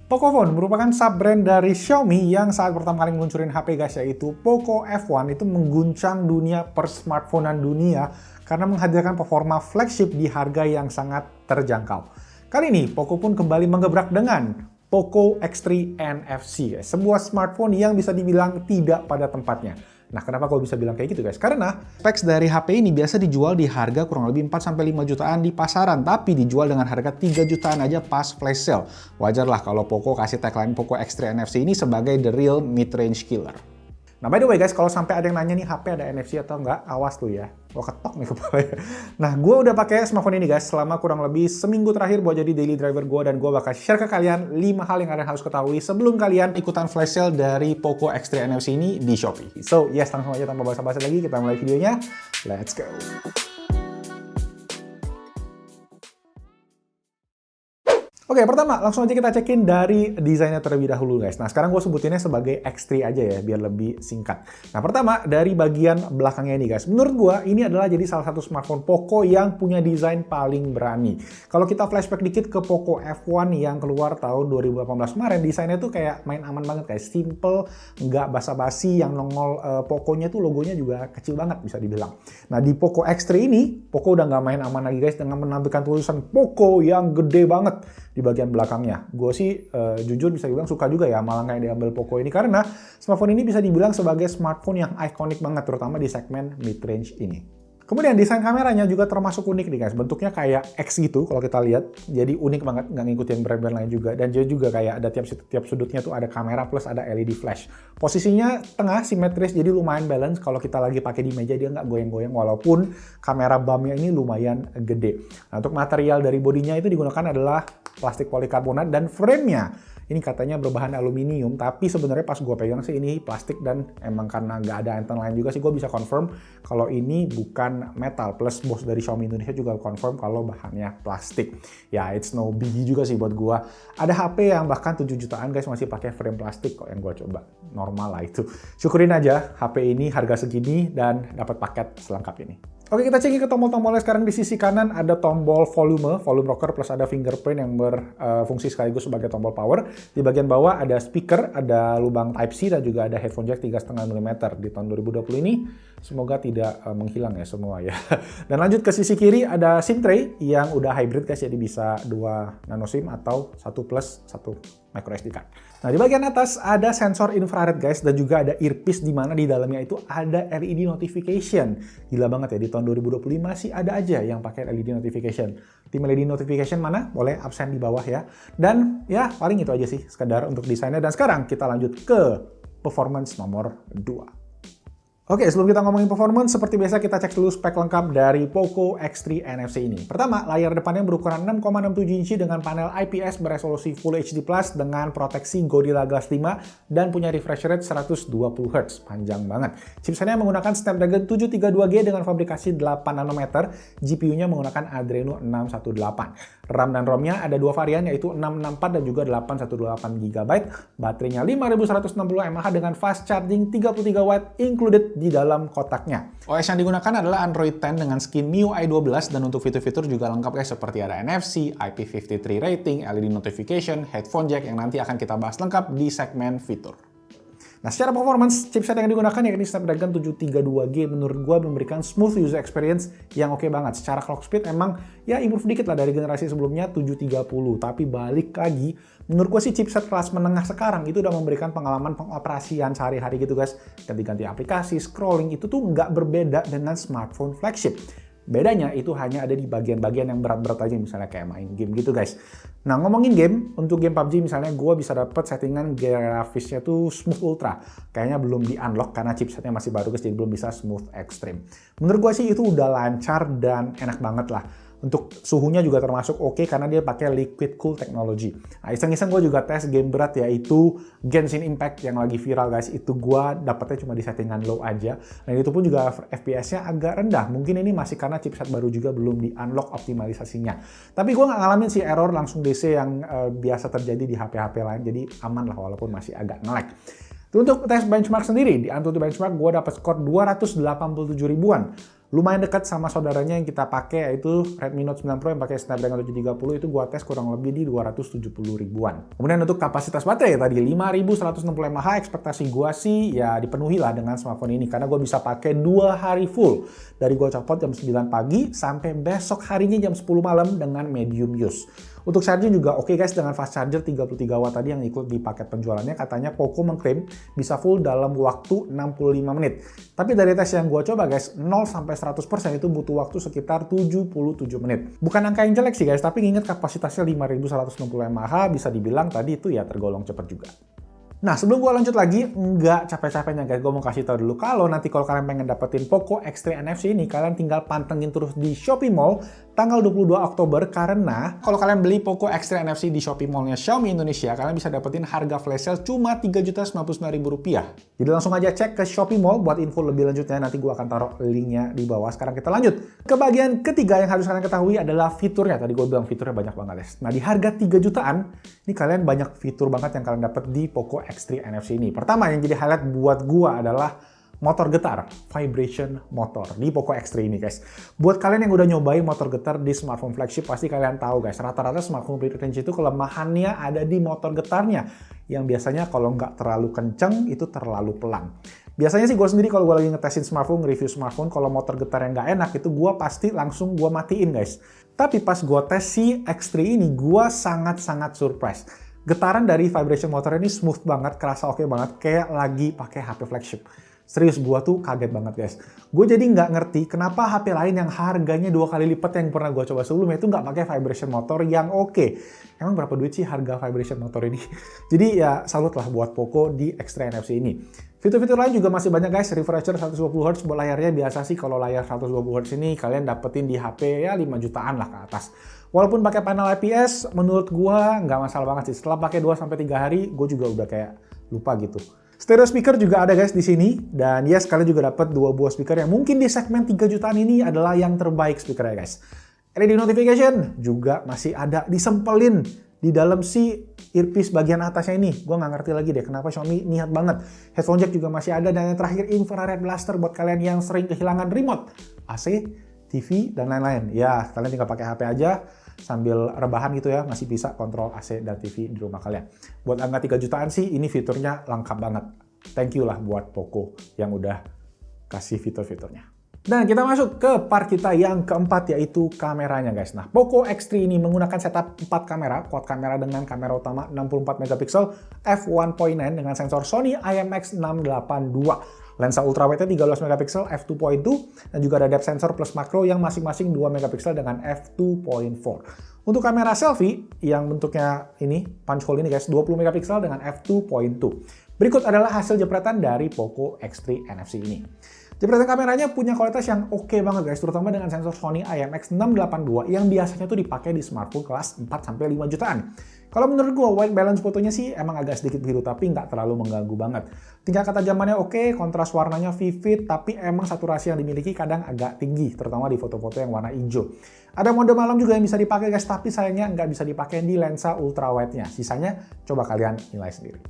Pocophone merupakan sub-brand dari Xiaomi yang saat pertama kali meluncurin HP guys, yaitu Poco F1 itu mengguncang dunia persmartphonean dunia karena menghadirkan performa flagship di harga yang sangat terjangkau. Kali ini Poco pun kembali menggebrak dengan Poco X3 NFC, sebuah smartphone yang bisa dibilang tidak pada tempatnya. Nah, kenapa gue bisa bilang kayak gitu guys? Karena specs dari HP ini biasa dijual di harga kurang lebih 4-5 jutaan di pasaran, tapi dijual dengan harga 3 jutaan aja pas flash sale. Wajar lah kalau Poco kasih tagline Poco X3 NFC ini sebagai the real mid-range killer. Nah, by the way guys, kalau sampai ada yang nanya nih HP ada NFC atau enggak, awas tuh ya. Gua ketok nih kepala ya. Nah, gue udah pakai smartphone ini guys selama kurang lebih seminggu terakhir buat jadi daily driver gue, dan gue bakal share ke kalian 5 hal yang kalian harus ketahui sebelum kalian ikutan flash sale dari Poco X3 NFC ini di Shopee. So, yes, langsung aja tanpa basa-basi lagi kita mulai videonya. Let's go. Oke, pertama langsung aja kita cekin dari desainnya terlebih dahulu guys. Nah, sekarang gue sebutinnya sebagai X3 aja ya, biar lebih singkat. Nah, pertama dari bagian belakangnya ini guys. Menurut gue ini adalah jadi salah satu smartphone Poco yang punya desain paling berani. Kalau kita flashback dikit ke Poco F1 yang keluar tahun 2018 kemarin, desainnya tuh kayak main aman banget guys. Simple, nggak basa-basi, yang nongol Poco-nya tuh logonya juga kecil banget bisa dibilang. Nah, di Poco X3 ini, Poco udah nggak main aman lagi guys dengan menampilkan tulisan Poco yang gede banget di bagian belakangnya. Gue sih jujur bisa dibilang suka juga ya malah kayak diambil Poco ini, karena smartphone ini bisa dibilang sebagai smartphone yang ikonik banget terutama di segmen mid-range ini. Kemudian desain kameranya juga termasuk unik nih guys, bentuknya kayak X gitu kalau kita lihat, jadi unik banget, nggak ngikutin brand-brand lain juga, dan dia juga kayak ada tiap sudutnya tuh ada kamera plus ada LED flash. Posisinya tengah simetris, jadi lumayan balance kalau kita lagi pakai di meja, dia nggak goyang-goyang walaupun kamera bumpnya ini lumayan gede. Nah, untuk material dari bodinya itu digunakan adalah plastik polikarbonat, dan frame-nya ini katanya berbahan aluminium, tapi sebenarnya pas gue pegang sih ini plastik, dan emang karena nggak ada antena lain juga sih gue bisa confirm kalau ini bukan metal. Plus bos dari Xiaomi Indonesia juga confirm kalau bahannya plastik. Ya, it's no biggie juga sih buat gue. Ada HP yang bahkan 7 jutaan guys masih pakai frame plastik kok yang gue coba. Normal lah itu. Syukurin aja HP ini harga segini dan dapat paket selengkap ini. Oke, kita cek ke tombol-tombolnya sekarang. Di sisi kanan ada tombol volume rocker plus ada fingerprint yang berfungsi sekaligus sebagai tombol power. Di bagian bawah ada speaker, ada lubang Type-C, dan juga ada headphone jack 3,5 mm. Di tahun 2020 ini semoga tidak menghilang ya semua ya. Dan lanjut ke sisi kiri ada SIM tray yang udah hybrid guys, jadi bisa 2 nano SIM atau 1 plus 1 micro SD card. Nah, di bagian atas ada sensor infrared guys, dan juga ada earpiece di mana di dalamnya itu ada LED notification. Gila banget ya, di tahun 2025 sih ada aja yang pakai LED notification. Tim LED notification mana? Boleh absen di bawah ya. Dan ya paling itu aja sih sekedar untuk desainnya. Dan sekarang kita lanjut ke performance nomor 2. Oke, sebelum kita ngomongin performance, seperti biasa kita cek dulu spek lengkap dari Poco X3 NFC ini. Pertama, layar depannya berukuran 6,67 inci dengan panel IPS beresolusi Full HD Plus dengan proteksi Gorilla Glass 5 dan punya refresh rate 120 Hz. Panjang banget. Chipsetnya menggunakan Snapdragon 732G dengan fabrikasi 8 nanometer, GPU-nya menggunakan Adreno 618. RAM dan ROM-nya ada 2 varian, yaitu 664 dan juga 818 GB. Baterainya 5160 mAh dengan fast charging 33 Watt included di dalam kotaknya. OS yang digunakan adalah Android 10 dengan skin MIUI 12, dan untuk fitur-fitur juga lengkap guys, seperti ada NFC, IP53 rating, LED notification, headphone jack yang nanti akan kita bahas lengkap di segmen fitur. Nah, secara performance, chipset yang digunakan yakni Snapdragon 732G menurut gua memberikan smooth user experience yang oke banget. Secara clock speed emang ya improve dikit lah dari generasi sebelumnya 730, tapi balik lagi, menurut gua sih chipset kelas menengah sekarang itu udah memberikan pengalaman pengoperasian sehari-hari gitu guys. Ganti-ganti aplikasi, scrolling itu tuh nggak berbeda dengan smartphone flagship. Bedanya itu hanya ada di bagian-bagian yang berat-berat aja, misalnya kayak main game gitu guys. Nah, ngomongin game, untuk game PUBG misalnya gue bisa dapet settingan grafisnya tuh Smooth Ultra. Kayaknya belum di-unlock karena chipsetnya masih baru guys, jadi belum bisa Smooth Extreme. Menurut gue sih itu udah lancar dan enak banget lah. Untuk suhunya juga termasuk oke karena dia pakai liquid cool technology. Nah, iseng-iseng gue juga tes game berat yaitu Genshin Impact yang lagi viral guys. Itu gue dapetnya cuma di settingan low aja. Dan itu pun juga FPS-nya agak rendah. Mungkin ini masih karena chipset baru juga belum di-unlock optimalisasinya. Tapi gue nggak ngalamin sih error langsung DC yang biasa terjadi di HP-HP lain. Jadi aman lah walaupun masih agak nge-lag. Untuk tes benchmark sendiri, di Antutu Benchmark gue dapat skor 287 ribuan. lumayan dekat sama saudaranya yang kita pakai, yaitu Redmi Note 9 Pro yang pakai Snapdragon 730. Itu gua tes kurang lebih di 270 ribuan. Kemudian untuk kapasitas baterai tadi 5160 mAh, ekspektasi gua sih ya dipenuhi lah dengan smartphone ini, karena gua bisa pakai 2 hari full, dari gua copot jam 9 pagi sampai besok harinya jam 10 malam dengan medium use. Untuk charging juga oke guys, dengan fast charger 33 watt tadi yang ikut di paket penjualannya. Katanya Poco mengklaim bisa full dalam waktu 65 menit. Tapi dari tes yang gue coba guys, 0 sampai 100% itu butuh waktu sekitar 77 menit. Bukan angka yang jelek sih guys, tapi ingat kapasitasnya 5160 mAh, bisa dibilang tadi itu ya tergolong cepat juga. Nah, sebelum gue lanjut lagi, nggak capek-capeknya guys, gue mau kasih tahu dulu kalau nanti kalau kalian pengen dapetin Poco X3 NFC ini, kalian tinggal pantengin terus di Shopee Mall tanggal 22 Oktober, karena kalau kalian beli Poco X3 NFC di Shopee Mall-nya Xiaomi Indonesia, kalian bisa dapetin harga flash sale cuma Rp3.099.000. Jadi langsung aja cek ke Shopee Mall buat info lebih lanjutnya, nanti gue akan taruh linknya di bawah. Sekarang kita lanjut ke bagian ketiga yang harus kalian ketahui adalah fiturnya. Tadi gue bilang fiturnya banyak banget guys. Nah, di harga 3 jutaan, ini kalian banyak fitur banget yang kalian dapat di Poco X3 NFC ini. Pertama yang jadi highlight buat gua adalah motor getar, vibration motor di Poco X3 ini guys. Buat kalian yang udah nyobain motor getar di smartphone flagship, pasti kalian tahu guys, rata-rata smartphone mid-range itu kelemahannya ada di motor getarnya, yang biasanya kalau nggak terlalu kenceng itu terlalu pelan. Biasanya sih gue sendiri kalau gue lagi ngetesin smartphone, review smartphone, kalau motor getar yang nggak enak itu gue pasti langsung gue matiin guys. Tapi pas gue tes si X3 ini, gue sangat-sangat surprise. Getaran dari vibration motor ini smooth banget, kerasa oke banget, kayak lagi pakai HP flagship. Serius, gue tuh kaget banget guys. Gue jadi nggak ngerti kenapa HP lain yang harganya 2 kali lipat yang pernah gue coba sebelumnya itu nggak pakai vibration motor yang oke. Emang berapa duit sih harga vibration motor ini? Jadi ya salut lah buat Poco di X3 NFC ini. Fitur-fitur lain juga masih banyak guys. Refresher 120Hz buat layarnya, biasa sih kalau layar 120Hz ini kalian dapetin di HP ya 5 jutaan lah ke atas. Walaupun pakai panel IPS, menurut gua nggak masalah banget sih. Setelah pakai 2-3 hari, gue juga udah kayak lupa gitu. Stereo speaker juga ada guys di sini, dan yes, kalian juga dapat 2 buah speaker yang mungkin di segmen 3 jutaan ini adalah yang terbaik speakernya guys. LED notification juga masih ada, disempelin di dalam si earpiece bagian atasnya ini. Gue nggak ngerti lagi deh kenapa Xiaomi niat banget. Headphone jack juga masih ada, dan yang terakhir infrared blaster buat kalian yang sering kehilangan remote, AC, TV, dan lain-lain. Ya, kalian tinggal pakai HP aja sambil rebahan gitu ya, masih bisa kontrol AC dan TV di rumah kalian. Buat angka 3 jutaan sih, ini fiturnya lengkap banget. Thank you lah buat Poco yang udah kasih fitur-fiturnya. Dan kita masuk ke part kita yang keempat, yaitu kameranya guys. Nah, Poco X3 ini menggunakan setup 4 kamera, quad kamera dengan kamera utama 64 megapiksel f1.9 dengan sensor Sony IMX682. Lensa ultrawide-nya 13 megapiksel f2.2 dan juga ada depth sensor plus makro yang masing-masing 2 megapiksel dengan f2.4. Untuk kamera selfie yang bentuknya ini, punch hole ini guys, 20 megapiksel dengan f2.2. Berikut adalah hasil jepretan dari Poco X3 NFC ini. Jepretan kameranya punya kualitas yang oke banget guys, terutama dengan sensor Sony IMX682 yang biasanya tuh dipakai di smartphone kelas 4-5 jutaan. Kalau menurut gue, white balance fotonya sih emang agak sedikit biru, tapi nggak terlalu mengganggu banget. Tingkat ketajamannya oke, kontras warnanya vivid, tapi emang saturasi yang dimiliki kadang agak tinggi, terutama di foto-foto yang warna hijau. Ada mode malam juga yang bisa dipakai guys, tapi sayangnya nggak bisa dipakai di lensa ultrawide-nya. Sisanya coba kalian nilai sendiri.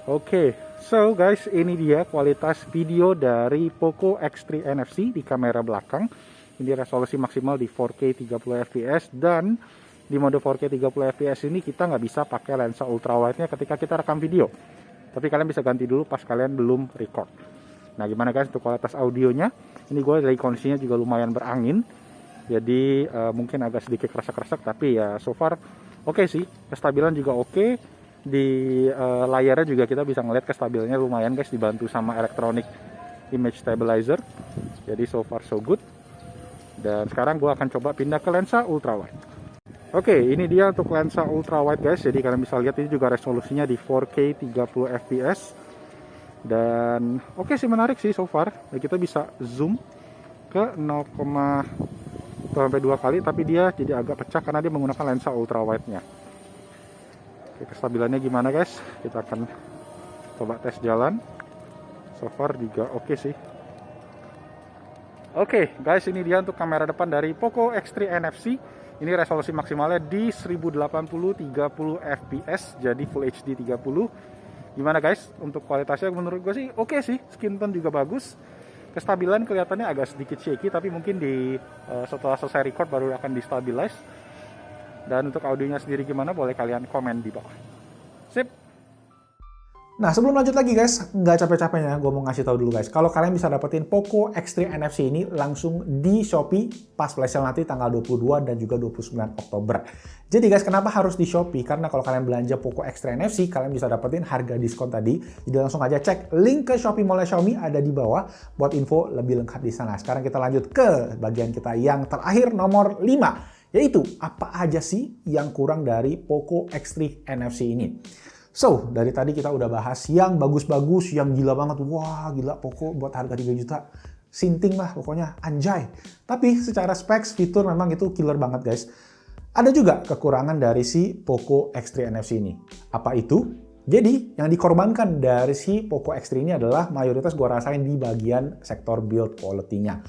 Oke, so guys, ini dia kualitas video dari Poco X3 NFC di kamera belakang. Ini resolusi maksimal di 4K 30 fps, dan di mode 4K 30 fps ini kita nggak bisa pakai lensa ultrawide-nya ketika kita rekam video. Tapi kalian bisa ganti dulu pas kalian belum record. Nah, gimana guys untuk kualitas audionya? Ini gue dari kondisinya juga lumayan berangin, jadi mungkin agak sedikit kresek-kresek, tapi ya so far oke sih. Kestabilan juga oke. Di layarnya juga kita bisa ngeliat kestabilannya lumayan guys, dibantu sama electronic image stabilizer. Jadi so far so good. Dan sekarang gue akan coba pindah ke lensa ultrawide. Oke, ini dia untuk lensa ultrawide guys. Jadi kalian bisa lihat ini juga resolusinya di 4K 30 fps. Dan oke sih, menarik sih so far. Nah, kita bisa zoom ke 0,2 kali, tapi dia jadi agak pecah karena dia menggunakan lensa ultrawide-nya. Oke, kestabilannya gimana guys? Kita akan coba tes jalan. So far juga oke sih. Oke guys, ini dia untuk kamera depan dari Poco X3 NFC Ini resolusi maksimalnya di 1080 30 fps, jadi Full HD 30. Gimana guys? Untuk kualitasnya menurut gue sih oke sih, skin tone juga bagus. Kestabilan kelihatannya agak sedikit shaky, tapi mungkin setelah selesai record baru akan di-stabilize. Dan untuk audionya sendiri gimana, boleh kalian komen di bawah. Sip! Nah, sebelum lanjut lagi guys, nggak capek-capeknya gue mau ngasih tahu dulu guys, kalau kalian bisa dapetin Poco X3 NFC ini langsung di Shopee pas flash sale nanti tanggal 22 dan juga 29 Oktober. Jadi guys, kenapa harus di Shopee? Karena kalau kalian belanja Poco X3 NFC, kalian bisa dapetin harga diskon tadi. Jadi langsung aja cek link ke Shopee Mall Xiaomi ada di bawah buat info lebih lengkap di sana. Sekarang kita lanjut ke bagian kita yang terakhir, nomor 5. Yaitu, apa aja sih yang kurang dari Poco X3 NFC ini? So, dari tadi kita udah bahas yang bagus-bagus, yang gila banget. Wah, gila Poco buat harga 3 juta. Sinting lah pokoknya, anjay. Tapi secara specs, fitur memang itu killer banget guys. Ada juga kekurangan dari si Poco X3 NFC ini. Apa itu? Jadi, yang dikorbankan dari si Poco X3 ini adalah mayoritas gue rasain di bagian sektor build quality-nya.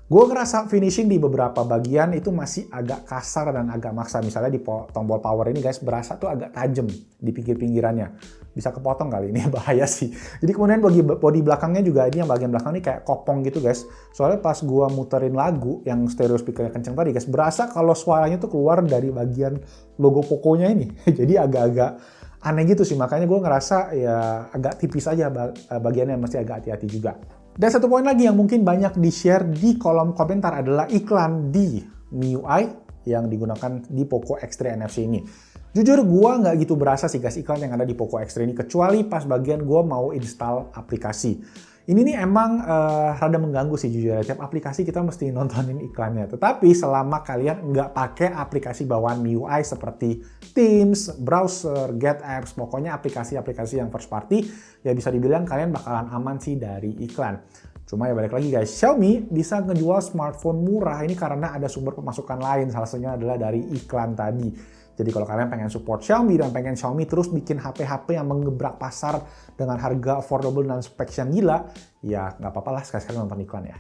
Gue ngerasa finishing di beberapa bagian itu masih agak kasar dan agak maksa. Misalnya di tombol power ini guys, berasa tuh agak tajam di pinggir-pinggirannya. Bisa kepotong kali ini, bahaya sih. Jadi kemudian bodi belakangnya juga ini yang bagian belakang ini kayak kopong gitu guys. Soalnya pas gue muterin lagu yang stereo speakernya kenceng tadi guys, berasa kalau suaranya tuh keluar dari bagian logo Poco-nya ini. Jadi agak-agak aneh gitu sih. Makanya gue ngerasa ya agak tipis aja bagiannya, mesti agak hati-hati juga. Dan satu poin lagi yang mungkin banyak di-share di kolom komentar adalah iklan di MIUI yang digunakan di Poco X3 NFC ini. Jujur gue nggak gitu berasa sih guys iklan yang ada di Poco X3 ini, kecuali pas bagian gue mau install aplikasi. Ini nih emang rada mengganggu sih jujur ya. Tiap aplikasi kita mesti nontonin iklannya. Tetapi selama kalian nggak pakai aplikasi bawaan MIUI seperti Teams, browser, Get Apps, pokoknya aplikasi-aplikasi yang first party, ya bisa dibilang kalian bakalan aman sih dari iklan. Cuma ya balik lagi guys, Xiaomi bisa ngejual smartphone murah ini karena ada sumber pemasukan lain. Salah satunya adalah dari iklan tadi. Jadi kalau kalian pengen support Xiaomi dan pengen Xiaomi terus bikin HP-HP yang mengebrak pasar dengan harga affordable dan specs yang gila, ya nggak apa-apa lah sekali-sekali nonton iklan ya.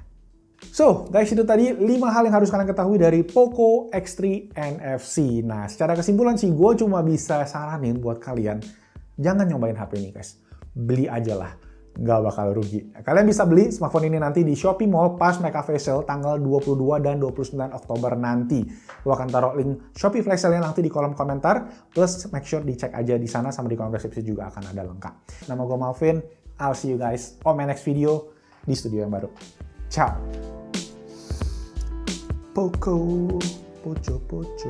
So guys, itu tadi 5 hal yang harus kalian ketahui dari Poco X3 NFC. Nah secara kesimpulan sih gue cuma bisa saranin buat kalian, jangan nyobain HP ini guys. Beli aja lah. Nggak bakal rugi. Kalian bisa beli smartphone ini nanti di Shopee Mall pas Mega Flash Sale tanggal 22 dan 29 Oktober nanti. Gue akan taruh link Shopee Flash Sale nanti di kolom komentar, plus make sure dicek aja di sana, sama di kolom deskripsi juga akan ada lengkap. Nama gue Malvin, I'll see you guys on my next video di studio yang baru. Ciao! Poco, poco, poco.